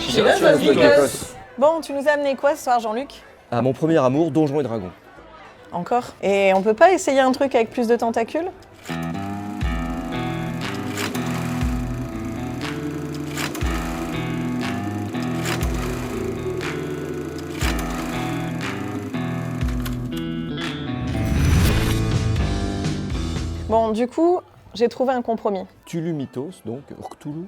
Chivas Nikos. Bon, tu nous as amené quoi ce soir, Jean-Luc? À mon premier amour, Donjons et Dragons. Encore? Et on peut pas essayer un truc avec plus de tentacules? Bon, du coup, j'ai trouvé un compromis. Cthulhu Mythos, donc Cthulhu.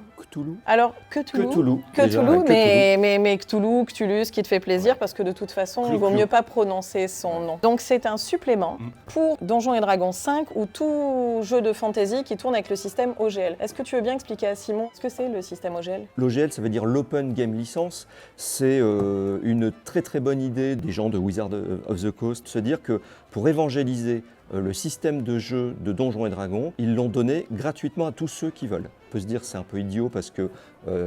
Alors, Cthulhu, déjà, mais Cthulhu, Cthulhu, ce qui te fait plaisir, parce que de toute façon, il vaut mieux pas prononcer son nom. Donc c'est un supplément pour Donjons et Dragons 5 ou tout jeu de fantasy qui tourne avec le système OGL. Est-ce que tu veux bien expliquer à Simon ce que c'est le système OGL? L'OGL, ça veut dire l'Open Game License. C'est une très très bonne idée des gens de Wizard of the Coast, de se dire que pour évangéliser le système de jeu de Donjons et Dragons, ils l'ont donné gratuitement à tous ceux qui veulent. On peut se dire c'est un peu idiot parce que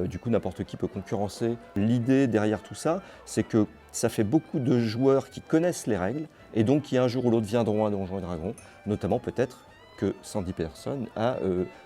du coup n'importe qui peut concurrencer. L'idée derrière tout ça, c'est que ça fait beaucoup de joueurs qui connaissent les règles et donc qui un jour ou l'autre viendront à Donjons et Dragons, notamment peut-être que Sandy Peterson a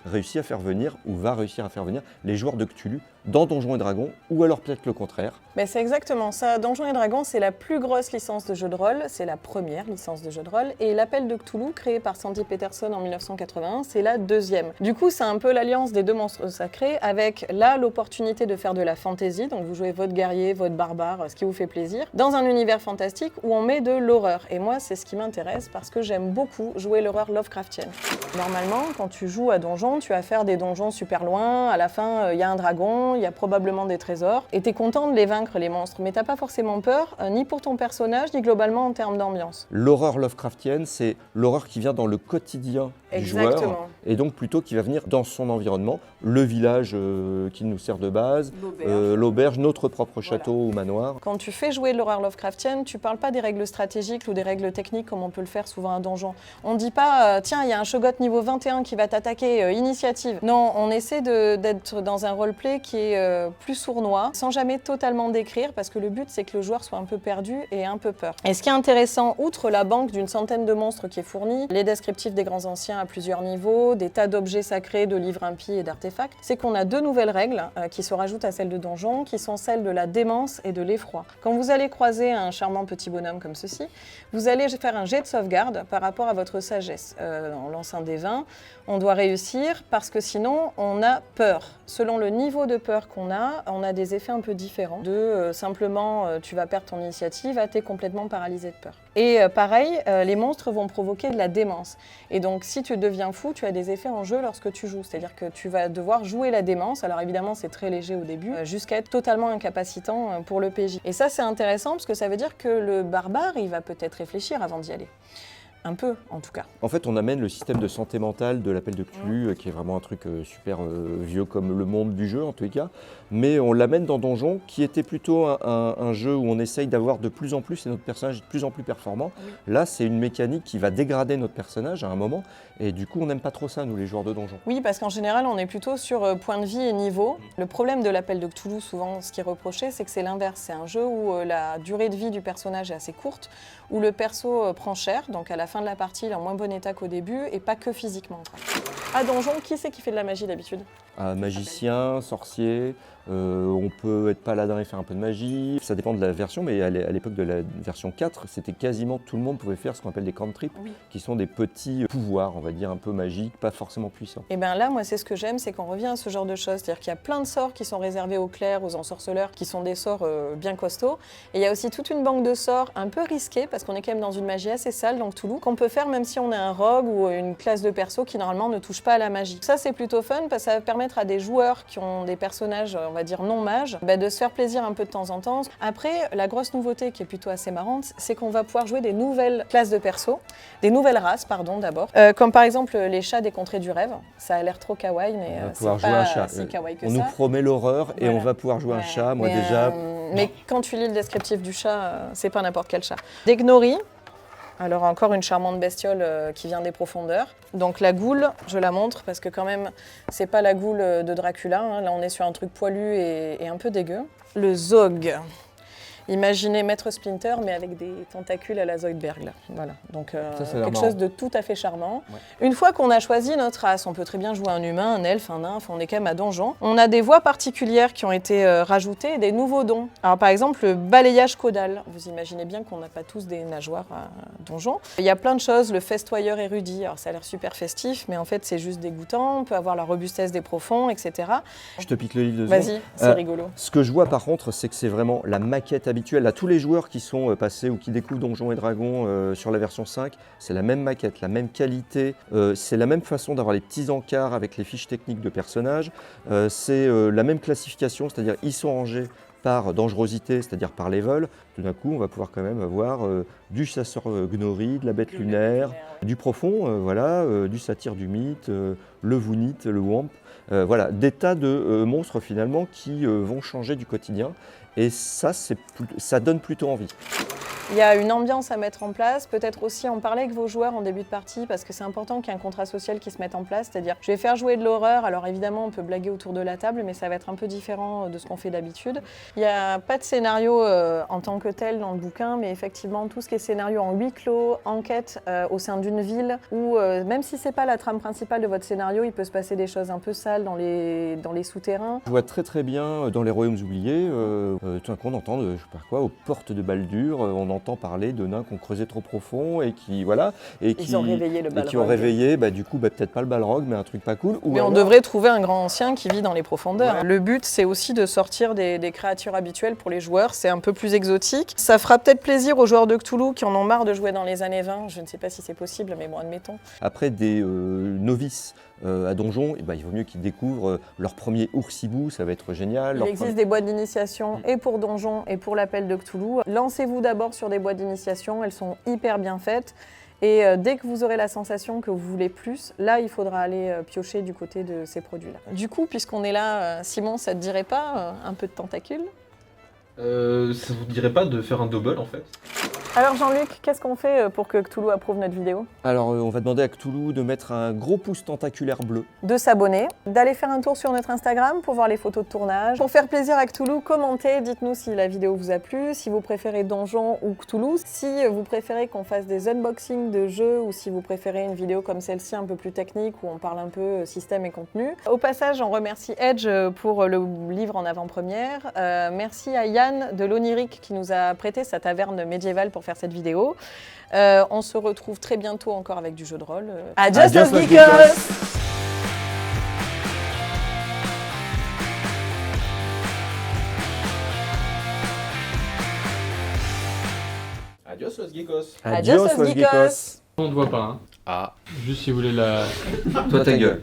réussi à faire venir ou va réussir à faire venir les joueurs de Cthulhu dans Donjons et Dragons, ou alors peut-être le contraire. Mais c'est exactement ça. Donjons et Dragons, c'est la plus grosse licence de jeu de rôle, c'est la première licence de jeu de rôle, et l'Appel de Cthulhu, créé par Sandy Peterson en 1981, c'est la deuxième. Du coup, c'est un peu l'alliance des deux monstres sacrés, avec là l'opportunité de faire de la fantasy, donc vous jouez votre guerrier, votre barbare, ce qui vous fait plaisir, dans un univers fantastique où on met de l'horreur. Et moi, c'est ce qui m'intéresse, parce que j'aime beaucoup jouer l'horreur Lovecraftienne. Normalement, quand tu joues à donjon, tu vas faire des donjons super loin, à la fin, il y a un dragon, il y a probablement des trésors, et t'es content de les vaincre, les monstres, mais t'as pas forcément peur, ni pour ton personnage, ni globalement en termes d'ambiance. L'horreur Lovecraftienne, c'est l'horreur qui vient dans le quotidien du joueur, et donc plutôt qui va venir dans son environnement, le village qui nous sert de base, l'auberge, notre propre château ou manoir. Quand tu fais jouer l'horreur Lovecraftienne, tu parles pas des règles stratégiques ou des règles techniques comme on peut le faire souvent à donjon. On dit pas, tiens, il y a un Shoggoth niveau 21 qui va t'attaquer, initiative. Non, on essaie d'être dans un roleplay qui est plus sournois, sans jamais totalement décrire, parce que le but c'est que le joueur soit un peu perdu et un peu peur. Et ce qui est intéressant, outre la banque d'une centaine de monstres qui est fournie, les descriptifs des grands anciens à plusieurs niveaux, des tas d'objets sacrés, de livres impies et d'artefacts, c'est qu'on a deux nouvelles règles qui se rajoutent à celles de donjon, qui sont celles de la démence et de l'effroi. Quand vous allez croiser un charmant petit bonhomme comme ceci, vous allez faire un jet de sauvegarde par rapport à votre sagesse. On lance un dé 20, on doit réussir parce que sinon on a peur. Selon le niveau de peur qu'on a, on a des effets un peu différents. De simplement tu vas perdre ton initiative à t'es complètement paralysé de peur. Et pareil, les monstres vont provoquer de la démence. Et donc si tu deviens fou, tu as des effets en jeu lorsque tu joues. C'est-à-dire que tu vas devoir jouer la démence. Alors évidemment c'est très léger au début, jusqu'à être totalement incapacitant pour le PJ. Et ça c'est intéressant parce que ça veut dire que le barbare, il va peut-être réfléchir avant d'y aller. Un peu, en tout cas. En fait, on amène le système de santé mentale de l'Appel de Cthulhu, qui est vraiment un truc super vieux comme le monde du jeu, en tous les cas. Mais on l'amène dans Donjon, qui était plutôt un jeu où on essaye d'avoir de plus en plus, et notre personnage est de plus en plus performant. Oui. Là, c'est une mécanique qui va dégrader notre personnage à un moment, et du coup, on n'aime pas trop ça, nous, les joueurs de Donjon. Oui, parce qu'en général, on est plutôt sur point de vie et niveau. Le problème de l'Appel de Cthulhu, souvent, ce qui est reproché, c'est que c'est l'inverse. C'est un jeu où la durée de vie du personnage est assez courte, où le perso prend cher, donc à la fin de la partie, il est en moins bon état qu'au début, et pas que physiquement. À Donjon, qui c'est qui fait de la magie d'habitude? Magicien, sorcier, on peut être paladin et faire un peu de magie. Ça dépend de la version, mais à l'époque de la version 4, c'était quasiment tout le monde pouvait faire ce qu'on appelle des cantrips, qui sont des petits pouvoirs, on va dire, un peu magiques, pas forcément puissants. Et bien là, moi, c'est ce que j'aime, c'est qu'on revient à ce genre de choses. C'est-à-dire qu'il y a plein de sorts qui sont réservés aux clercs, aux ensorceleurs, qui sont des sorts bien costauds. Et il y a aussi toute une banque de sorts un peu risqués, parce qu'on est quand même dans une magie assez sale, donc Cthulhu, qu'on peut faire même si on est un rogue ou une classe de perso qui normalement ne touche pas à la magie. Ça, c'est plutôt fun, parce que ça va permettre à des joueurs qui ont des personnages, on va dire non mages, de se faire plaisir un peu de temps en temps. Après, la grosse nouveauté qui est plutôt assez marrante, c'est qu'on va pouvoir jouer des nouvelles classes de perso, des nouvelles races, pardon, d'abord, comme par exemple les chats des contrées du rêve. Ça a l'air trop kawaii, mais c'est pas si kawaii que ça. On nous promet l'horreur et on va pouvoir jouer un chat, moi déjà. Mais quand tu lis le descriptif du chat, c'est pas n'importe quel chat. Des gnoris. Alors encore une charmante bestiole qui vient des profondeurs. Donc la goule, je la montre parce que quand même, c'est pas la goule de Dracula. Hein. Là, on est sur un truc poilu et un peu dégueu. Le zog. Imaginez Maître Splinter, mais avec des tentacules à la Zoidberg. Là. Voilà. Donc Ça a l'air quelque marrant. chose de tout à fait charmant. Ouais. Une fois qu'on a choisi notre race, on peut très bien jouer un humain, un elfe, un nymphe, on est quand même à donjon. On a des voies particulières qui ont été rajoutées, des nouveaux dons. Alors par exemple, le balayage caudal. Vous imaginez bien qu'on n'a pas tous des nageoires à donjon. Il y a plein de choses, le festoyeur érudit. Alors ça a l'air super festif, mais en fait c'est juste dégoûtant. On peut avoir la robustesse des profonds, etc. Je te pique le livre de secondes. Vas-y, c'est rigolo. Ce que je vois par contre, c'est que c'est vraiment la maquette habituelle. Là, tous les joueurs qui sont passés ou qui découvrent Donjons et Dragons sur la version 5, c'est la même maquette, la même qualité, c'est la même façon d'avoir les petits encarts avec les fiches techniques de personnages, c'est la même classification, c'est-à-dire ils sont rangés par dangerosité, c'est-à-dire par level. Tout d'un coup, on va pouvoir quand même avoir du chasseur Gnori, de la bête lunaire, du profond, voilà, du satyre du mythe, le Vunit, le Wamp. Voilà, des tas de monstres finalement qui vont changer du quotidien. Et ça, ça donne plutôt envie. Il y a une ambiance à mettre en place, peut-être aussi en parler avec vos joueurs en début de partie, parce que c'est important qu'il y ait un contrat social qui se mette en place, c'est-à-dire je vais faire jouer de l'horreur, alors évidemment on peut blaguer autour de la table, mais ça va être un peu différent de ce qu'on fait d'habitude. Il n'y a pas de scénario en tant que tel dans le bouquin, mais effectivement tout ce qui est scénario en huis clos, enquête au sein d'une ville, où même si c'est pas la trame principale de votre scénario, il peut se passer des choses un peu sales dans les souterrains. Je vois très très bien dans les royaumes oubliés, tout d'un coup on entend, je sais pas quoi, aux portes de Baldur, on entend parler de nains qui ont creusé trop profond et qui voilà et qui ont réveillé le Balrog. et qui ont réveillé du coup peut-être pas le Balrog mais un truc pas cool. Mais on devrait trouver un grand ancien qui vit dans les profondeurs. Ouais. Le but c'est aussi de sortir des créatures habituelles pour les joueurs, c'est un peu plus exotique. Ça fera peut-être plaisir aux joueurs de Cthulhu qui en ont marre de jouer dans les années 20, je ne sais pas si c'est possible mais bon admettons. Après des novices à donjon, il vaut mieux qu'ils découvrent leur premier oursibou, ça va être génial. Il existe des boîtes d'initiation et pour donjon et pour l'appel de Cthulhu. Lancez-vous d'abord sur des boîtes d'initiation, elles sont hyper bien faites. Et dès que vous aurez la sensation que vous voulez plus, là, il faudra aller piocher du côté de ces produits-là. Du coup, puisqu'on est là, Simon, ça te dirait pas un peu de tentacules ? Ça vous dirait pas de faire un double en fait? Alors Jean-Luc, qu'est-ce qu'on fait pour que Cthulhu approuve notre vidéo ? Alors on va demander à Cthulhu de mettre un gros pouce tentaculaire bleu. De s'abonner, d'aller faire un tour sur notre Instagram pour voir les photos de tournage. Pour faire plaisir à Cthulhu, commentez, dites-nous si la vidéo vous a plu, si vous préférez Donjon ou Cthulhu, si vous préférez qu'on fasse des unboxings de jeux ou si vous préférez une vidéo comme celle-ci un peu plus technique où on parle un peu système et contenu. Au passage, on remercie Edge pour le livre en avant-première. Merci à Yann de l'Onirique qui nous a prêté sa taverne médiévale pour faire cette vidéo. On se retrouve très bientôt encore avec du jeu de rôle. Adios los geekos! Adios los geekos. Adios los geekos! On ne voit pas, hein. Ah, Juste si vous voulez la... toi ta gueule.